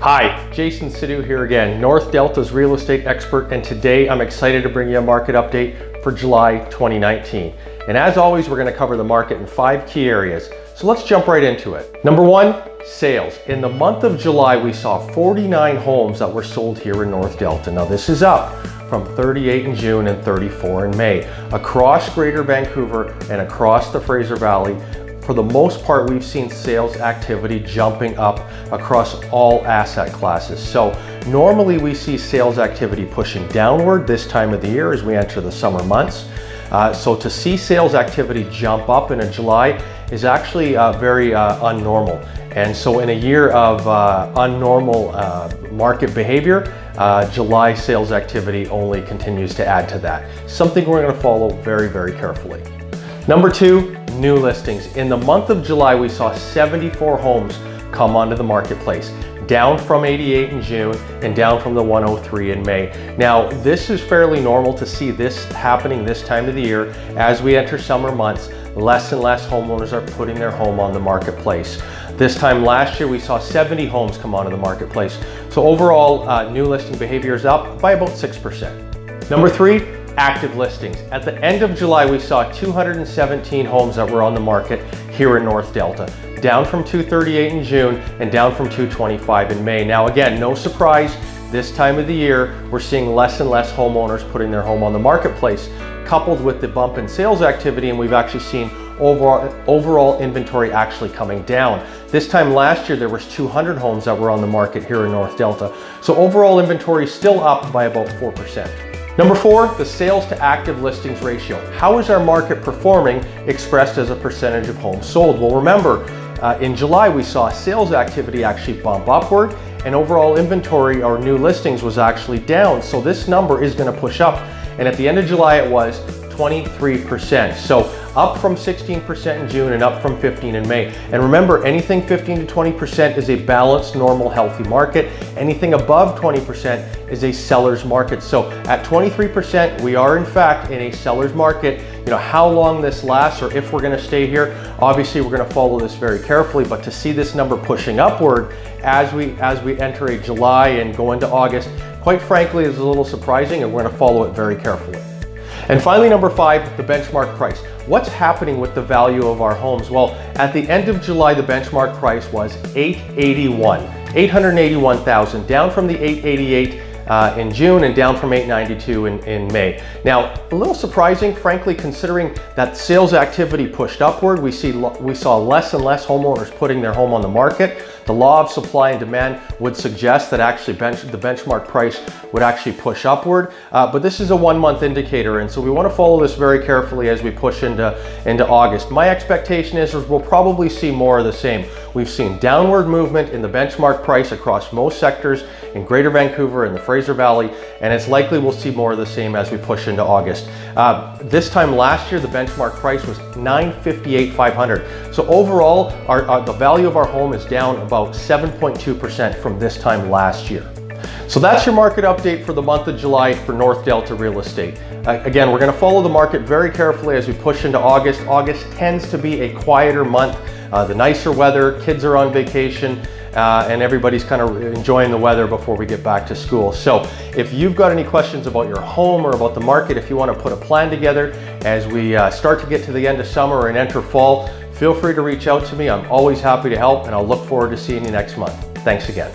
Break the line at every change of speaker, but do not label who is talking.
Hi, Jayson Sidhu here again, North Delta's real estate expert, and today I'm excited to bring you a market update for July 2019. And as always, we're going to cover the market in 5 key areas. So let's jump right into it. Number 1, sales. In the month of July, we saw 49 homes that were sold here in North Delta. Now this is up from 38 in June and 34 in May. Across Greater Vancouver and across the Fraser Valley, for the most part, we've seen sales activity jumping up across all asset classes. So normally we see sales activity pushing downward this time of the year as we enter the summer months. So to see sales activity jump up in July is actually very unnormal. And so in a year of unnormal market behavior, July sales activity only continues to add to that. Something we're going to follow very, very carefully. Number 2, new listings. In the month of July, we saw 74 homes come onto the marketplace, down from 88 in June and down from the 103 in May. Now, this is fairly normal to see this happening this time of the year. As we enter summer months, less and less homeowners are putting their home on the marketplace. This time last year, we saw 70 homes come onto the marketplace. So overall, new listing behavior is up by about 6%. Number 3, active listings. At the end of July, we saw 217 homes that were on the market here in North Delta, down from 238 in June and down from 225 in May. Now again, no surprise, this time of the year, we're seeing less and less homeowners putting their home on the marketplace, coupled with the bump in sales activity, and we've actually seen overall inventory actually coming down. This time last year, there was 200 homes that were on the market here in North Delta. So overall inventory is still up by about 4%. Number 4, the sales to active listings ratio. How is our market performing expressed as a percentage of homes sold? Well, remember, in July, we saw sales activity actually bump upward, and overall inventory or new listings was actually down. So this number is going to push up. And at the end of July, it was 23%. So up from 16% in June and up from 15% in May. And remember, anything 15 to 20% is a balanced, normal, healthy market. Anything above 20% is a seller's market. So at 23%, we are in fact in a seller's market. You know, how long this lasts or if we're going to stay here, obviously we're going to follow this very carefully, but to see this number pushing upward as we enter a July and go into August, quite frankly, is a little surprising, and we're going to follow it very carefully. And finally, number 5, the benchmark price. What's happening with the value of our homes? Well, at the end of July, the benchmark price was $881,000, down from the $888 in June and down from $892 in May. Now, a little surprising, frankly, considering that sales activity pushed upward. We saw less and less homeowners putting their home on the market. The law of supply and demand would suggest that actually the benchmark price would actually push upward, but this is a 1-month indicator, and so we want to follow this very carefully as we push into August. My expectation is we'll probably see more of the same. We've seen downward movement in the benchmark price across most sectors in Greater Vancouver and the Fraser Valley, and it's likely we'll see more of the same as we push into August. This time last year, the benchmark price was $958,500. So overall, the value of our home is down about 7.2% from this time last year. So that's your market update for the month of July for North Delta real estate. Again, we're going to follow the market very carefully as we push into August. August tends to be a quieter month. The nicer weather, kids are on vacation, and everybody's kind of enjoying the weather before we get back to school. So if you've got any questions about your home or about the market, if you want to put a plan together as we start to get to the end of summer and enter fall, feel free to reach out to me. I'm always happy to help, and I'll look forward to seeing you next month. Thanks again.